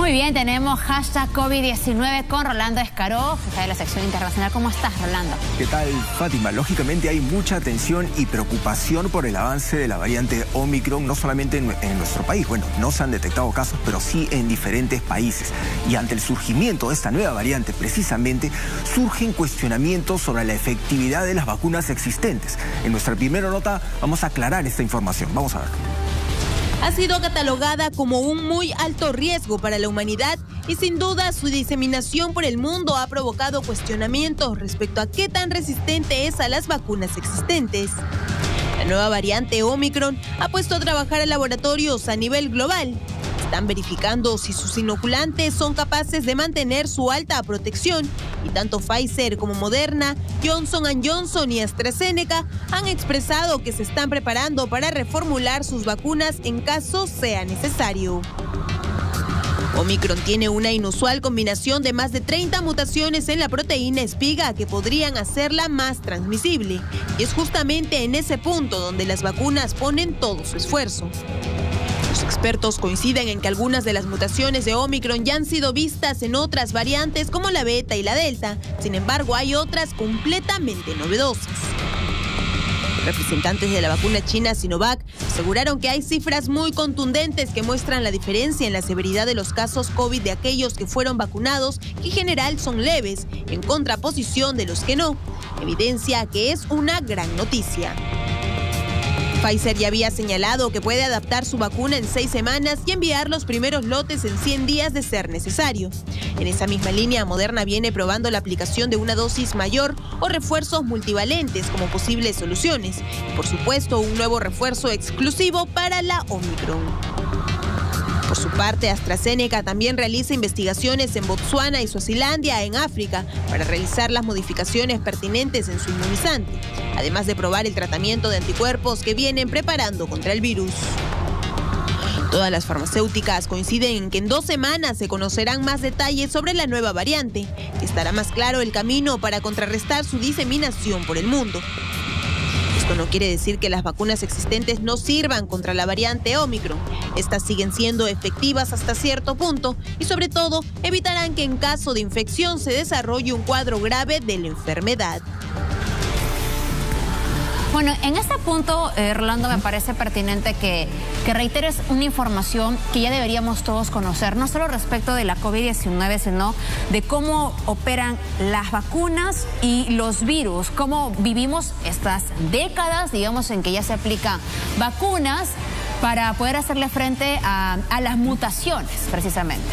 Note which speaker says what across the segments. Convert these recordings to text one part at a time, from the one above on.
Speaker 1: Muy bien, tenemos hashtag COVID-19 con Rolando Escaró, jefe de la sección internacional. ¿Cómo estás, Rolando?
Speaker 2: ¿Qué tal, Fátima? Lógicamente hay mucha atención y preocupación por el avance de la variante Omicron, no solamente en nuestro país. Bueno, no se han detectado casos, pero sí en diferentes países. Y ante el surgimiento de esta nueva variante, precisamente, surgen cuestionamientos sobre la efectividad de las vacunas existentes. En nuestra primera nota vamos a aclarar esta información. Vamos a ver.
Speaker 3: Ha sido catalogada como un muy alto riesgo para la humanidad y sin duda su diseminación por el mundo ha provocado cuestionamientos respecto a qué tan resistente es a las vacunas existentes. La nueva variante Omicron ha puesto a trabajar a laboratorios a nivel global. Están verificando si sus inoculantes son capaces de mantener su alta protección y tanto Pfizer como Moderna, Johnson & Johnson y AstraZeneca han expresado que se están preparando para reformular sus vacunas en caso sea necesario. Omicron tiene una inusual combinación de más de 30 mutaciones en la proteína espiga que podrían hacerla más transmisible. Y es justamente en ese punto donde las vacunas ponen todo su esfuerzo. Los expertos coinciden en que algunas de las mutaciones de Omicron ya han sido vistas en otras variantes como la beta y la delta. Sin embargo, hay otras completamente novedosas. Representantes de la vacuna china Sinovac aseguraron que hay cifras muy contundentes que muestran la diferencia en la severidad de los casos COVID de aquellos que fueron vacunados, que en general son leves, en contraposición de los que no. Evidencia que es una gran noticia. Pfizer ya había señalado que puede adaptar su vacuna en 6 semanas y enviar los primeros lotes en 100 días de ser necesario. En esa misma línea, Moderna viene probando la aplicación de una dosis mayor o refuerzos multivalentes como posibles soluciones. Y por supuesto, un nuevo refuerzo exclusivo para la Omicron. Por su parte, AstraZeneca también realiza investigaciones en Botsuana y Suazilandia, en África, para realizar las modificaciones pertinentes en su inmunizante, además de probar el tratamiento de anticuerpos que vienen preparando contra el virus. Todas las farmacéuticas coinciden en que en 2 semanas se conocerán más detalles sobre la nueva variante, que estará más claro el camino para contrarrestar su diseminación por el mundo. Esto no quiere decir que las vacunas existentes no sirvan contra la variante Omicron. Estas siguen siendo efectivas hasta cierto punto y sobre todo evitarán que en caso de infección se desarrolle un cuadro grave de la enfermedad.
Speaker 1: Bueno, en este punto, Rolando, me parece pertinente que reiteres una información que ya deberíamos todos conocer, no solo respecto de la COVID-19, sino de cómo operan las vacunas y los virus, cómo vivimos estas décadas, digamos, en que ya se aplican vacunas para poder hacerle frente a las mutaciones, precisamente.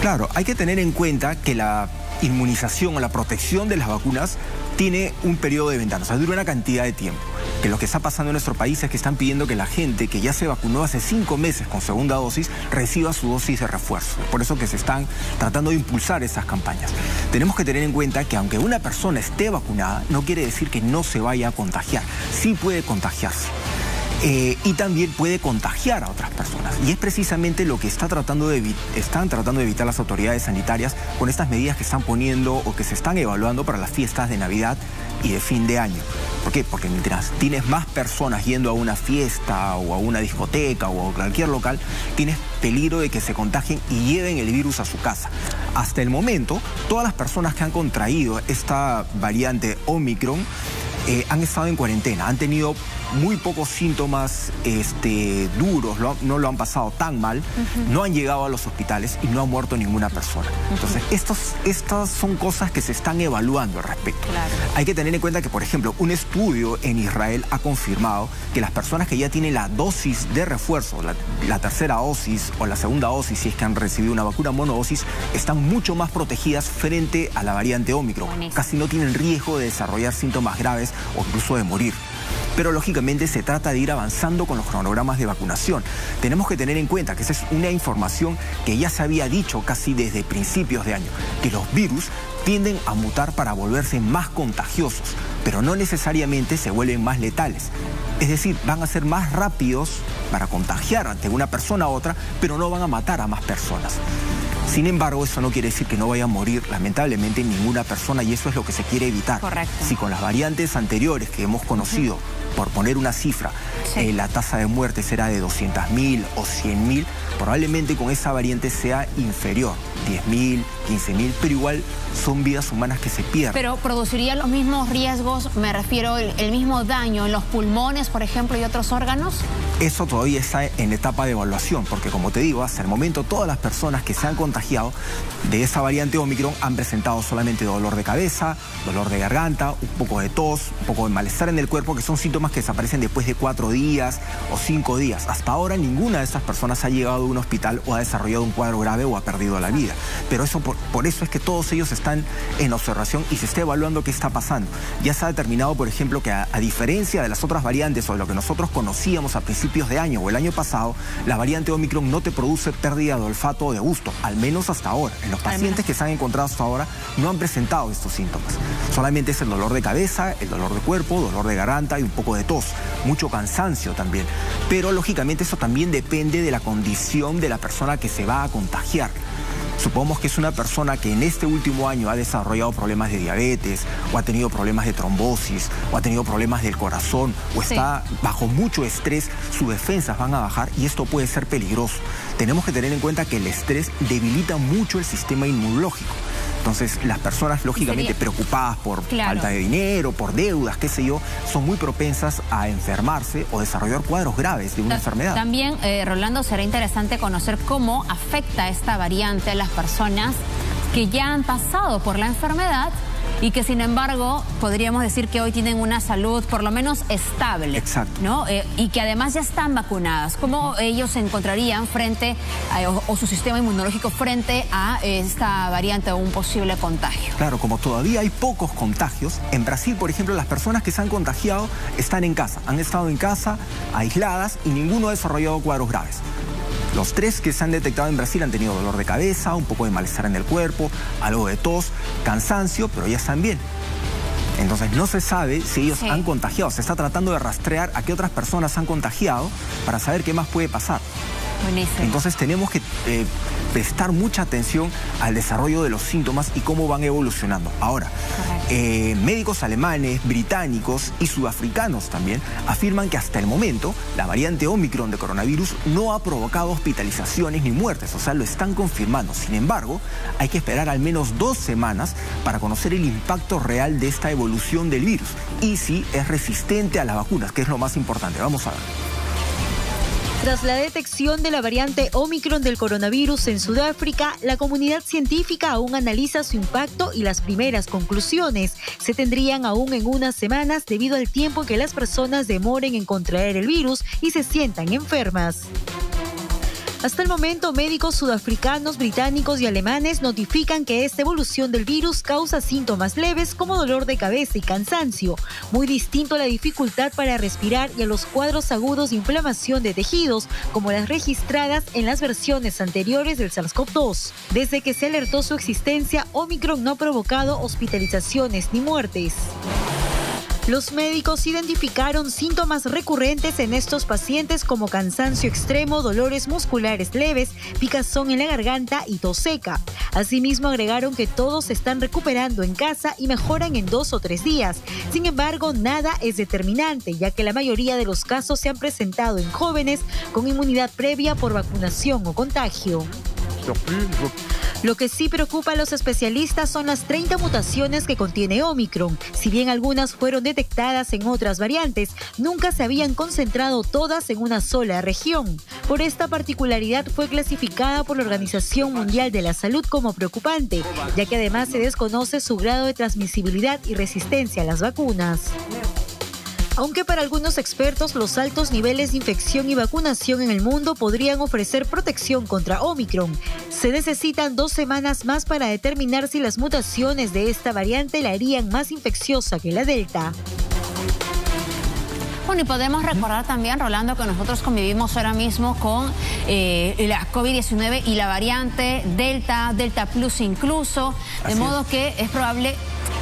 Speaker 2: Claro, hay que tener en cuenta que la inmunización o la protección de las vacunas tiene un periodo de ventana, o sea, dura una cantidad de tiempo. Que lo que está pasando en nuestro país es que están pidiendo que la gente que ya se vacunó hace 5 meses con segunda dosis reciba su dosis de refuerzo. Por eso que se están tratando de impulsar esas campañas. Tenemos que tener en cuenta que aunque una persona esté vacunada, no quiere decir que no se vaya a contagiar. Sí puede contagiarse. Y también puede contagiar a otras personas. Y es precisamente lo que están tratando de evitar las autoridades sanitarias con estas medidas que están poniendo o que se están evaluando para las fiestas de Navidad y de fin de año. ¿Por qué? Porque mientras tienes más personas yendo a una fiesta o a una discoteca o a cualquier local, tienes peligro de que se contagien y lleven el virus a su casa. Hasta el momento, todas las personas que han contraído esta variante Omicron han estado en cuarentena, han tenido muy pocos síntomas duros, no lo han pasado tan mal, no han llegado a los hospitales y no ha muerto ninguna persona. Entonces, estas son cosas que se están evaluando al respecto.
Speaker 1: Claro.
Speaker 2: Hay que tener en cuenta que, por ejemplo, un estudio en Israel ha confirmado que las personas que ya tienen la dosis de refuerzo, la tercera dosis o la segunda dosis, si es que han recibido una vacuna monodosis, están mucho más protegidas frente a la variante Omicron.
Speaker 1: Buenísimo.
Speaker 2: Casi no tienen riesgo de desarrollar síntomas graves o incluso de morir. Pero lógicamente se trata de ir avanzando con los cronogramas de vacunación. Tenemos que tener en cuenta que esa es una información que ya se había dicho casi desde principios de año, que los virus tienden a mutar para volverse más contagiosos, pero no necesariamente se vuelven más letales. Es decir, van a ser más rápidos para contagiar de una persona a otra, pero no van a matar a más personas. Sin embargo, eso no quiere decir que no vaya a morir, lamentablemente, ninguna persona, y eso es lo que se quiere evitar.
Speaker 1: Correcto.
Speaker 2: Si con las variantes anteriores que hemos conocido por poner una cifra, la tasa de muerte será de 200.000 o 100.000, probablemente con esa variante sea inferior, 10.000, 15.000, pero igual son vidas humanas que se pierden.
Speaker 1: Pero produciría los mismos riesgos, me refiero, el mismo daño en los pulmones, por ejemplo, y otros órganos.
Speaker 2: Eso todavía está en etapa de evaluación, porque como te digo, hasta el momento todas las personas que se han contagiado de esa variante Omicron han presentado solamente dolor de cabeza, dolor de garganta, un poco de tos, un poco de malestar en el cuerpo, que son síntomas que desaparecen después de 4 días o 5 días. Hasta ahora ninguna de estas personas ha llegado a un hospital o ha desarrollado un cuadro grave o ha perdido la vida. Pero eso por eso es que todos ellos están en observación y se está evaluando qué está pasando. Ya se ha determinado, por ejemplo, que a diferencia de las otras variantes o de lo que nosotros conocíamos a principios de año o el año pasado, la variante Omicron no te produce pérdida de olfato o de gusto, al menos hasta ahora. En los pacientes que se han encontrado hasta ahora no han presentado estos síntomas. Solamente es el dolor de cabeza, el dolor de cuerpo, dolor de garganta y un poco de tos. Mucho cansancio también. Pero lógicamente eso también depende de la condición de la persona que se va a contagiar. Supongamos que es una persona que en este último año ha desarrollado problemas de diabetes, o ha tenido problemas de trombosis, o ha tenido problemas del corazón, o está bajo mucho estrés, sus defensas van a bajar y esto puede ser peligroso. Tenemos que tener en cuenta que el estrés debilita mucho el sistema inmunológico. Entonces, las personas, lógicamente, preocupadas por falta de dinero, por deudas, qué sé yo, son muy propensas a enfermarse o desarrollar cuadros graves de una enfermedad.
Speaker 1: También, Rolando, será interesante conocer cómo afecta esta variante a las personas que ya han pasado por la enfermedad y que, sin embargo, podríamos decir que hoy tienen una salud por lo menos estable.
Speaker 2: Exacto.
Speaker 1: ¿No? Y que además ya están vacunadas. ¿Cómo ellos se encontrarían frente o su sistema inmunológico frente a esta variante o un posible contagio?
Speaker 2: Claro, como todavía hay pocos contagios, en Brasil, por ejemplo, las personas que se han contagiado están en casa, han estado en casa, aisladas, y ninguno ha desarrollado cuadros graves. Los 3 que se han detectado en Brasil han tenido dolor de cabeza, un poco de malestar en el cuerpo, algo de tos, cansancio, pero ya están bien. Entonces no se sabe si ellos han contagiado. Se está tratando de rastrear a qué otras personas han contagiado para saber qué más puede pasar.
Speaker 1: Buenísimo.
Speaker 2: Entonces tenemos que prestar mucha atención al desarrollo de los síntomas y cómo van evolucionando. Ahora, médicos alemanes, británicos y sudafricanos también afirman que hasta el momento la variante Omicron de coronavirus no ha provocado hospitalizaciones ni muertes, o sea, lo están confirmando. Sin embargo, hay que esperar al menos 2 semanas para conocer el impacto real de esta evolución del virus y si es resistente a las vacunas, que es lo más importante. Vamos a ver.
Speaker 4: Tras la detección de la variante Omicron del coronavirus en Sudáfrica, la comunidad científica aún analiza su impacto y las primeras conclusiones se tendrían aún en unas semanas debido al tiempo que las personas demoren en contraer el virus y se sientan enfermas. Hasta el momento, médicos sudafricanos, británicos y alemanes notifican que esta evolución del virus causa síntomas leves como dolor de cabeza y cansancio, muy distinto a la dificultad para respirar y a los cuadros agudos de inflamación de tejidos, como las registradas en las versiones anteriores del SARS-CoV-2. Desde que se alertó su existencia, Omicron no ha provocado hospitalizaciones ni muertes. Los médicos identificaron síntomas recurrentes en estos pacientes como cansancio extremo, dolores musculares leves, picazón en la garganta y tos seca. Asimismo, agregaron que todos se están recuperando en casa y mejoran en 2 o 3 días. Sin embargo, nada es determinante, ya que la mayoría de los casos se han presentado en jóvenes con inmunidad previa por vacunación o contagio. Lo que sí preocupa a los especialistas son las 30 mutaciones que contiene Omicron. Si bien algunas fueron detectadas en otras variantes, nunca se habían concentrado todas en una sola región. Por esta particularidad fue clasificada por la Organización Mundial de la Salud como preocupante, ya que además se desconoce su grado de transmisibilidad y resistencia a las vacunas. Aunque para algunos expertos los altos niveles de infección y vacunación en el mundo podrían ofrecer protección contra Omicron, se necesitan 2 semanas más para determinar si las mutaciones de esta variante la harían más infecciosa que la Delta.
Speaker 1: Bueno, y podemos recordar también, Rolando, que nosotros convivimos ahora mismo con la COVID-19 y la variante Delta, Delta Plus incluso, de modo que es probable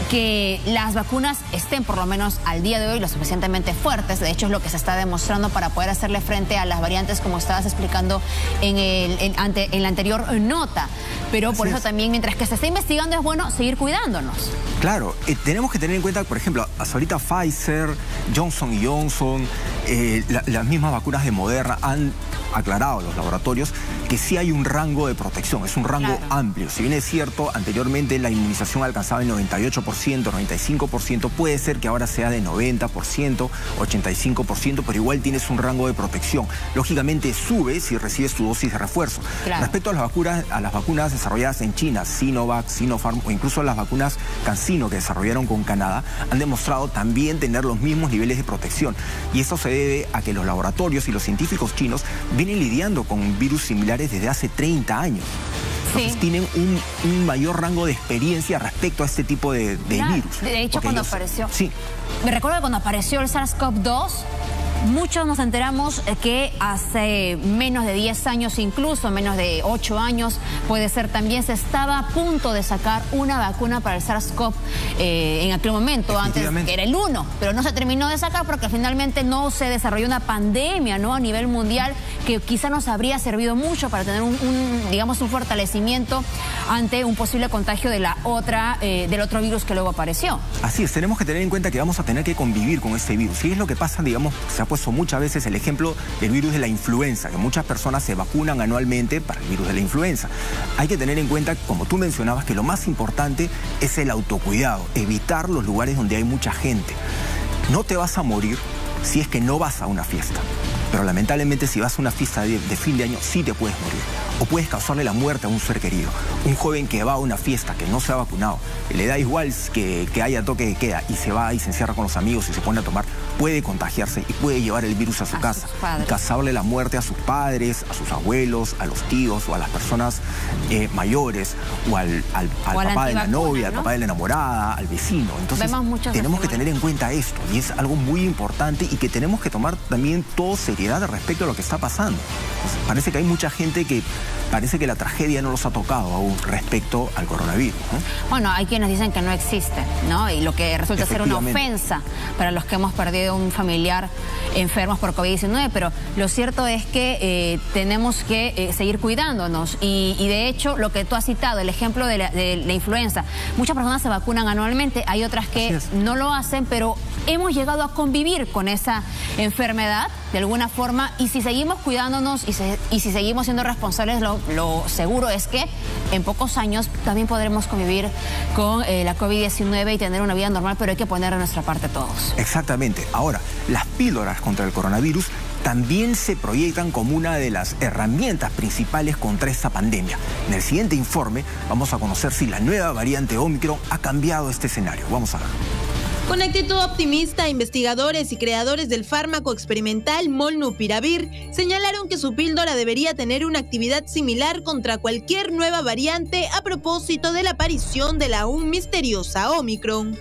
Speaker 1: que las vacunas estén por lo menos al día de hoy lo suficientemente fuertes. De hecho, es lo que se está demostrando para poder hacerle frente a las variantes, como estabas explicando en la anterior nota. Pero por eso también, mientras que se está investigando, es bueno seguir cuidándonos.
Speaker 2: Claro, tenemos que tener en cuenta, por ejemplo, hasta ahorita Pfizer, Johnson & Johnson, las mismas vacunas de Moderna han aclarado los laboratorios que sí hay un rango de protección, es un rango amplio. Si bien es cierto, anteriormente la inmunización alcanzaba el 98%, 95%, puede ser que ahora sea de 90%, 85%, pero igual tienes un rango de protección. Lógicamente sube si recibes tu dosis de refuerzo. Respecto a las vacunas desarrolladas en China, Sinovac, Sinopharm o incluso las vacunas CanSino que desarrollaron con Canadá, han demostrado también tener los mismos niveles de protección. Y esto se debe a que los laboratorios y los científicos chinos vienen lidiando con virus similares desde hace 30 años. Entonces tienen un mayor rango de experiencia respecto a este tipo de virus.
Speaker 1: De hecho, cuando apareció... Me recuerdo que cuando apareció el SARS-CoV-2, muchos nos enteramos que hace menos de 10 años, incluso menos de 8 años, puede ser también, se estaba a punto de sacar una vacuna para el SARS-CoV en aquel momento, antes que era el 1, pero no se terminó de sacar porque finalmente no se desarrolló una pandemia, ¿no?, a nivel mundial que quizá nos habría servido mucho para tener digamos, un fortalecimiento ante un posible contagio de del otro virus que luego apareció.
Speaker 2: Así es, tenemos que tener en cuenta que vamos a tener que convivir con este virus. Y es lo que pasa, digamos, se ha puesto muchas veces el ejemplo del virus de la influenza, que muchas personas se vacunan anualmente para el virus de la influenza. Hay que tener en cuenta, como tú mencionabas, que lo más importante es el autocuidado, evitar los lugares donde hay mucha gente. No te vas a morir si es que no vas a una fiesta, pero lamentablemente si vas a una fiesta de fin de año sí te puedes morir, o puedes causarle la muerte a un ser querido. Un joven que va a una fiesta, que no se ha vacunado, le da igual que haya toque de queda y se va y se encierra con los amigos y se pone a tomar, puede contagiarse y puede llevar el virus a su casa y causarle la muerte a sus padres, a sus abuelos, a los tíos o a las personas mayores o al papá de la novia, al papá de la enamorada, al vecino. Entonces tenemos que tener en cuenta esto y es algo muy importante y que tenemos que tomar también todo seriedad respecto a lo que está pasando. Pues parece que hay mucha gente que parece que la tragedia no los ha tocado aún respecto al coronavirus, ¿no?
Speaker 1: Bueno, hay quienes dicen que no existe, ¿no? Y lo que resulta ser una ofensa para los que hemos perdido un familiar enfermos por COVID-19, pero lo cierto es que tenemos que seguir cuidándonos y de hecho lo que tú has citado, el ejemplo de la influenza, muchas personas se vacunan anualmente, hay otras que no lo hacen, pero hemos llegado a convivir con esa enfermedad de alguna forma y si seguimos cuidándonos y si seguimos siendo responsables, lo seguro es que en pocos años también podremos convivir con la COVID-19 y tener una vida normal, pero hay que poner de nuestra parte todos.
Speaker 2: Exactamente. Ahora, las píldoras contra el coronavirus también se proyectan como una de las herramientas principales contra esta pandemia. En el siguiente informe vamos a conocer si la nueva variante Omicron ha cambiado este escenario. Vamos a ver.
Speaker 3: Con actitud optimista, investigadores y creadores del fármaco experimental Molnupiravir señalaron que su píldora debería tener una actividad similar contra cualquier nueva variante a propósito de la aparición de la aún misteriosa Omicron.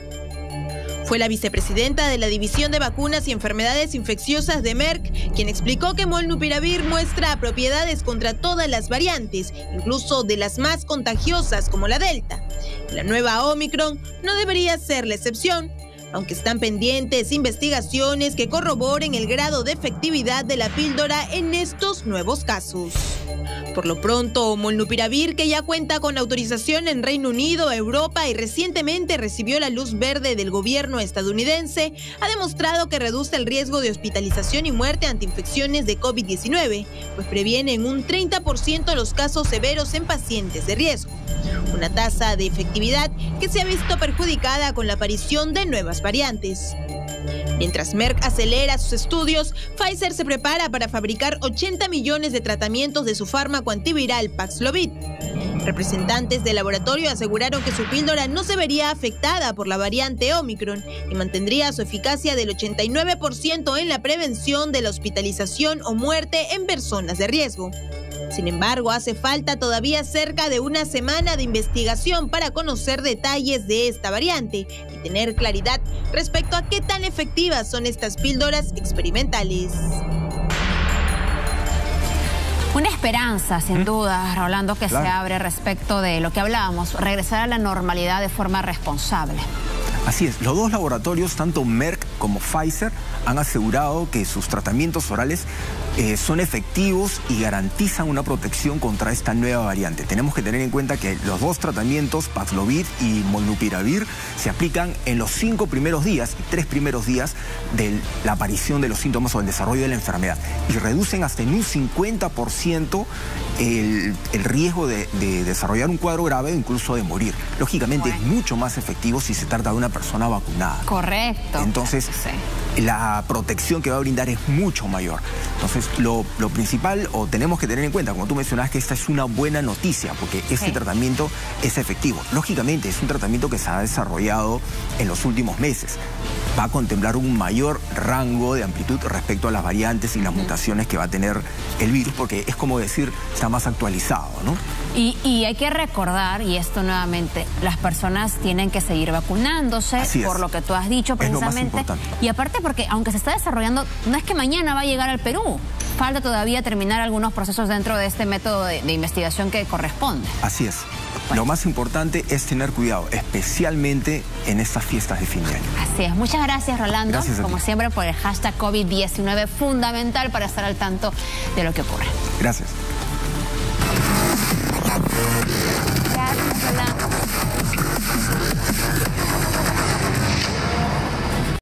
Speaker 3: Fue la vicepresidenta de la División de Vacunas y Enfermedades Infecciosas de Merck quien explicó que Molnupiravir muestra propiedades contra todas las variantes, incluso de las más contagiosas como la Delta. La nueva Omicron no debería ser la excepción, aunque están pendientes investigaciones que corroboren el grado de efectividad de la píldora en estos nuevos casos. Por lo pronto, Molnupiravir, que ya cuenta con autorización en Reino Unido, Europa y recientemente recibió la luz verde del gobierno estadounidense, ha demostrado que reduce el riesgo de hospitalización y muerte ante infecciones de COVID-19, pues previene en un 30% los casos severos en pacientes de riesgo. Una tasa de efectividad que se ha visto perjudicada con la aparición de nuevas variantes. Mientras Merck acelera sus estudios, Pfizer se prepara para fabricar 80 millones de tratamientos de su fármaco antiviral Paxlovid. Representantes del laboratorio aseguraron que su píldora no se vería afectada por la variante Omicron y mantendría su eficacia del 89% en la prevención de la hospitalización o muerte en personas de riesgo. Sin embargo, hace falta todavía cerca de una semana de investigación para conocer detalles de esta variante y tener claridad respecto a qué tan efectivas son estas píldoras experimentales.
Speaker 1: Una esperanza, sin duda, Rolando, que se abre respecto de lo que hablábamos, regresar a la normalidad de forma responsable.
Speaker 2: Así es, los dos laboratorios, tanto Merck como Pfizer, han asegurado que sus tratamientos orales son efectivos y garantizan una protección contra esta nueva variante. Tenemos que tener en cuenta que los dos tratamientos, Paxlovid y Molnupiravir, se aplican en los 5 primeros días y 3 primeros días de la aparición de los síntomas o el desarrollo de la enfermedad y reducen hasta en un 50% el riesgo de desarrollar un cuadro grave o incluso de morir. Lógicamente es mucho más efectivo si se trata de una persona vacunada.
Speaker 1: Correcto.
Speaker 2: Entonces, sí, la protección que va a brindar es mucho mayor. Entonces, lo principal, o tenemos que tener en cuenta, como tú mencionabas, que esta es una buena noticia, porque este tratamiento es efectivo. Lógicamente, es un tratamiento que se ha desarrollado en los últimos meses. Va a contemplar un mayor rango de amplitud respecto a las variantes y las mutaciones que va a tener el virus, porque es como decir, está más actualizado, ¿no?
Speaker 1: Y hay que recordar, y esto nuevamente, las personas tienen que seguir vacunándose, por lo que tú has dicho precisamente.
Speaker 2: Es lo más importante.
Speaker 1: Y aparte porque aunque se está desarrollando, no es que mañana va a llegar al Perú. Falta todavía terminar algunos procesos dentro de este método de investigación que corresponde.
Speaker 2: Así es. Lo más importante es tener cuidado, especialmente en estas fiestas de fin de año.
Speaker 1: Así es. Muchas gracias, Rolando.
Speaker 2: Gracias a
Speaker 1: como
Speaker 2: ti.
Speaker 1: siempre, por el hashtag COVID-19, fundamental para estar al tanto de lo que ocurre.
Speaker 2: Gracias.